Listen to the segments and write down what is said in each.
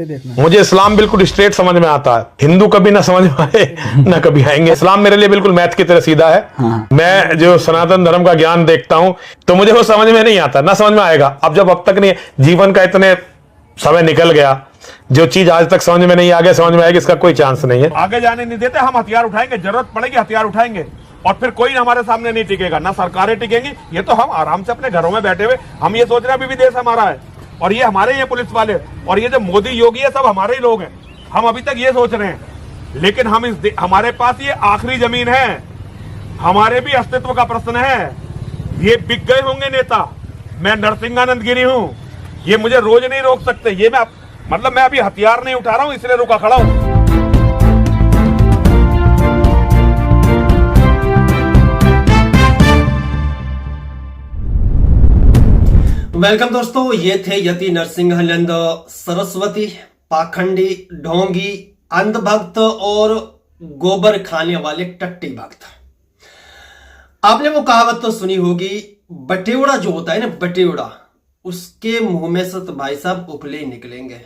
से देखना। मुझे इस्लाम बिल्कुल स्ट्रेट समझ में आता है, हिंदू कभी ना समझ में आए ना कभी आएंगे। इस्लाम मेरे लिए बिल्कुल मैथ की तरह सीधा है। हाँ। मैं जो सनातन धर्म का ज्ञान देखता हूं तो मुझे वो समझ में नहीं आता, ना समझ में आएगा। अब तक नहीं, जीवन का इतने समय निकल गया, जो चीज आज तक समझ में नहीं आ गया समझ में आएगी, इसका कोई चांस नहीं है। आगे जाने नहीं देते, हम हथियार उठाएंगे, जरूरत पड़ेगी हथियार उठाएंगे और फिर कोई हमारे सामने नहीं टिकेगा, ना सरकारें टिकेंगी। ये तो हम आराम से अपने घरों में बैठे हुए हम ये सोच रहे हैं अभी भी देश हमारा है और ये हमारे ही है पुलिस वाले, और ये जो मोदी योगी है सब हमारे ही लोग हैं। हम अभी तक ये सोच रहे हैं, लेकिन हम हमारे पास ये आखिरी जमीन है, हमारे भी अस्तित्व का प्रश्न है। ये बिक गए होंगे नेता, मैं नरसिंहानंद गिरी हूं, ये मुझे रोज नहीं रोक सकते। ये मैं अभी हथियार नहीं उठा रहा हूं, इसलिए रुका खड़ा हूं। वेलकम दोस्तों, ये थे यति नरसिंहानंद सरस्वती, पाखंडी, ढोंगी, अंधभक्त और गोबर खाने वाले टट्टी भक्त। आपने वो कहावत तो सुनी होगी, बटेवड़ा जो होता है ना, बटेवड़ा, उसके मुंह में से तो भाई साहब उपले ही निकलेंगे।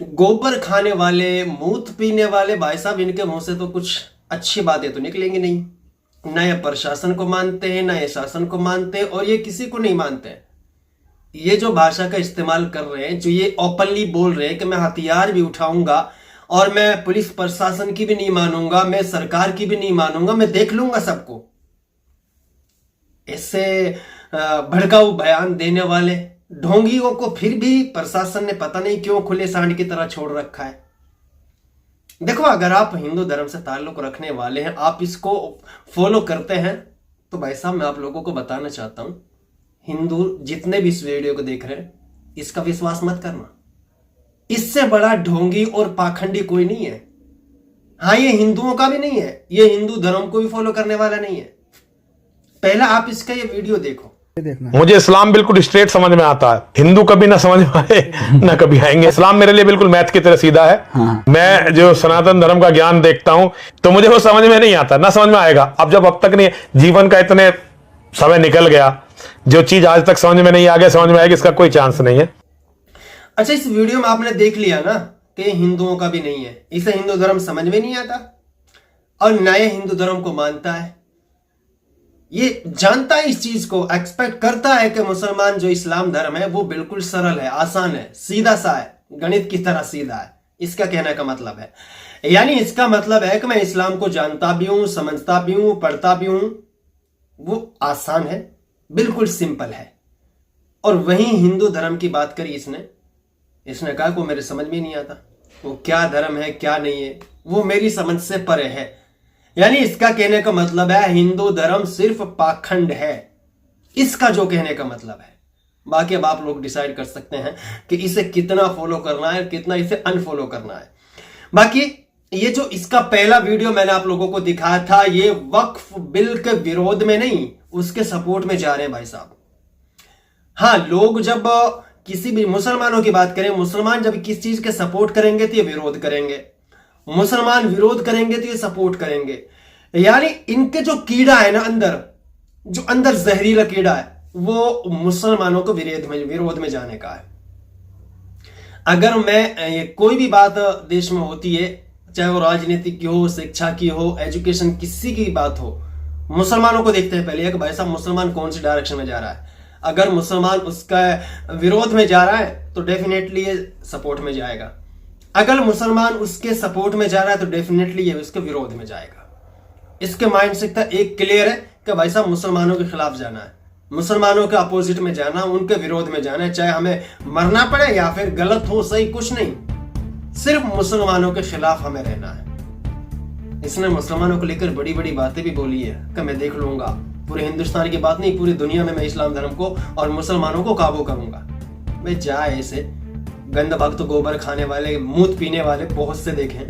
गोबर खाने वाले, मूत पीने वाले भाई साहब, इनके मुंह से तो कुछ अच्छी बातें तो निकलेंगी नहीं। ना ये प्रशासन को मानते हैं, ना ये शासन को मानते हैं, और ये किसी को नहीं मानते। ये जो भाषा का इस्तेमाल कर रहे हैं, जो ये ओपनली बोल रहे हैं कि मैं हथियार भी उठाऊंगा और मैं पुलिस प्रशासन की भी नहीं मानूंगा, मैं सरकार की भी नहीं मानूंगा, मैं देख लूंगा सबको, इससे भड़काऊ बयान देने वाले ढोंगियों को फिर भी प्रशासन ने पता नहीं क्यों खुले सांड की तरह छोड़ रखा है। देखो, अगर आप हिंदू धर्म से ताल्लुक रखने वाले हैं, आप इसको फॉलो करते हैं, तो भाई साहब मैं आप लोगों को बताना चाहता हूं, हिंदू जितने भी इस वीडियो को देख रहे हैं, इसका विश्वास मत करना। इससे बड़ा ढोंगी और पाखंडी कोई नहीं है। हाँ, ये हिंदुओं का भी नहीं है, ये हिंदू धर्म को भी फॉलो करने वाला नहीं है। पहला आप इसका ये वीडियो देखो। मुझे इस्लाम बिल्कुल स्ट्रेट समझ में आता है, हिंदू कभी ना समझ में आए ना कभी आएंगे। इस्लाम मेरे लिए बिल्कुल मैथ की तरह सीधा है। हाँ। मैं जो सनातन धर्म का ज्ञान देखता हूं तो मुझे वो समझ में नहीं आता, ना समझ में आएगा। अब तक नहीं, जीवन का इतने समय निकल गया, जो चीज आज तक समझ में नहीं आ गया समझ में आएगी, इसका कोई चांस नहीं है। अच्छा, इस वीडियो में आपने देख लिया ना कि हिंदुओं का भी नहीं है, इसे हिंदू धर्म समझ में नहीं आता और ना ये हिंदू धर्म को मानता है। ये जानता है, इस चीज को एक्सपेक्ट करता है कि मुसलमान जो इस्लाम धर्म है वो बिल्कुल सरल है, आसान है, सीधा सा है, गणित की तरह सीधा है। इसका कहने का मतलब है, यानी इसका मतलब है कि मैं इस्लाम को जानता भी हूं, समझता भी हूं, पढ़ता भी हूं, वो आसान है, बिल्कुल सिंपल है। और वहीं हिंदू धर्म की बात करी इसने कहा को मेरे समझ में नहीं आता, वो क्या धर्म है क्या नहीं है वो मेरी समझ से परे है। यानी इसका कहने का मतलब है हिंदू धर्म सिर्फ पाखंड है, इसका जो कहने का मतलब है। बाकी अब आप लोग डिसाइड कर सकते हैं कि इसे कितना फॉलो करना है, कितना इसे अनफॉलो करना है। बाकी ये जो इसका पहला वीडियो मैंने आप लोगों को दिखाया था, ये वक्फ बिल के विरोध में नहीं, उसके सपोर्ट में जा रहे हैं भाई साहब। हाँ, लोग जब किसी भी मुसलमानों की बात करें, मुसलमान जब किस चीज के सपोर्ट करेंगे तो ये विरोध करेंगे, मुसलमान विरोध करेंगे तो ये सपोर्ट करेंगे। यानी इनके जो कीड़ा है ना अंदर, जो अंदर जहरीला कीड़ा है, वो मुसलमानों को विरोध में जाने का है। अगर मैं कोई भी बात देश में होती है, चाहे वो राजनीति की हो, शिक्षा की हो, एजुकेशन, किसी की बात हो, मुसलमानों को देखते हैं पहले कि भाई साहब मुसलमान कौन सी डायरेक्शन में जा रहा है। अगर मुसलमान उसका विरोध में जा रहा है तो डेफिनेटली ये सपोर्ट में जाएगा, अगर मुसलमान उसके सपोर्ट में जा रहा है तो डेफिनेटली ये उसके विरोध में जाएगा। इसके माइंडसेट का एक क्लियर है कि भाई साहब मुसलमानों के खिलाफ जाना है, मुसलमानों के अपोजिट में जाना, उनके विरोध में जाना है, चाहे हमें मरना पड़े या फिर गलत हो सही कुछ नहीं, सिर्फ मुसलमानों के खिलाफ हमें रहना है। इसने मुसलमानों को लेकर बड़ी बड़ी बातें भी बोली है कि मैं देख लूंगा, पूरे हिंदुस्तान की बात नहीं, पूरी दुनिया में मैं इस्लाम धर्म को और मुसलमानों को काबू करूंगा। भाई जा, ऐसे गंद भक्त गोबर खाने वाले, मूत पीने वाले बहुत से देखे।